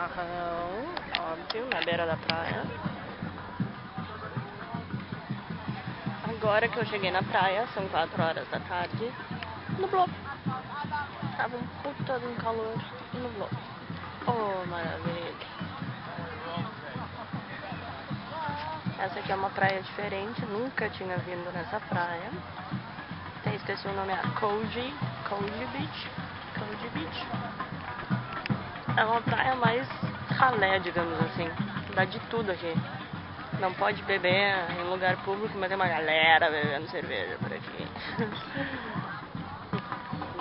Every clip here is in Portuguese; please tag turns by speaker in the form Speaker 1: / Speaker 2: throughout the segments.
Speaker 1: chimarrão, óbvio, na beira da praia. Agora que eu cheguei na praia, são 4 horas da tarde, nublou. Tava um puta de um calor e nublou. Oh, maravilha. Essa aqui é uma praia diferente, nunca tinha vindo nessa praia. Até esqueci o nome, é Koji Beach. Koji Beach. É uma praia mais ralé, digamos assim. Dá de tudo aqui. Não pode beber em lugar público, mas tem uma galera bebendo cerveja por aqui.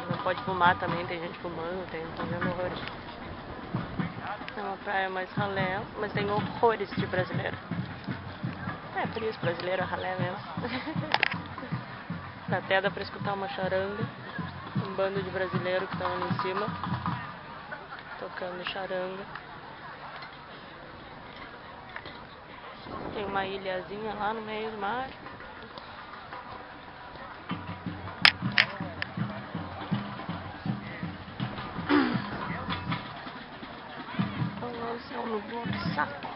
Speaker 1: Não pode fumar também, tem gente fumando, tô vendo horrores. É uma praia mais ralé, mas tem horrores de brasileiro. É, por isso, brasileiro é ralé mesmo. Até dá pra escutar uma charanga, um bando de brasileiros que estão ali em cima, tocando charanga. Tem uma ilhazinha lá no meio do mar. O céu nublou, que saco.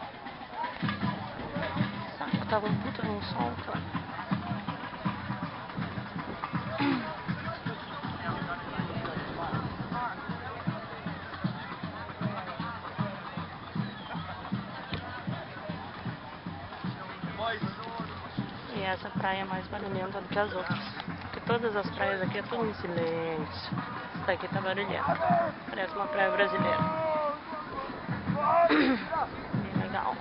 Speaker 1: Saco, tava um puta num sol, cara. E essa praia é mais barulhenta do que as outras. Porque todas as praias aqui é tudo em silêncio. Essa daqui tá barulhenta. Parece uma praia brasileira. Bem legal.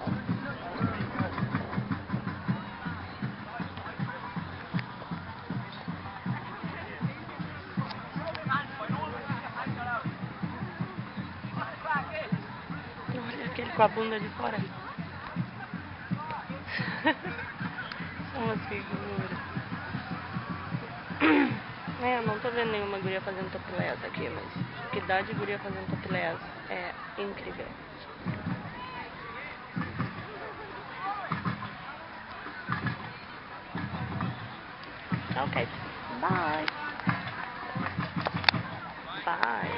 Speaker 1: Olha aquele com a bunda de fora. São umas figuras. Eu não tô vendo nenhuma guria fazendo topless aqui, mas que dá de guria fazendo topless é incrível. Ok, bye. Bye.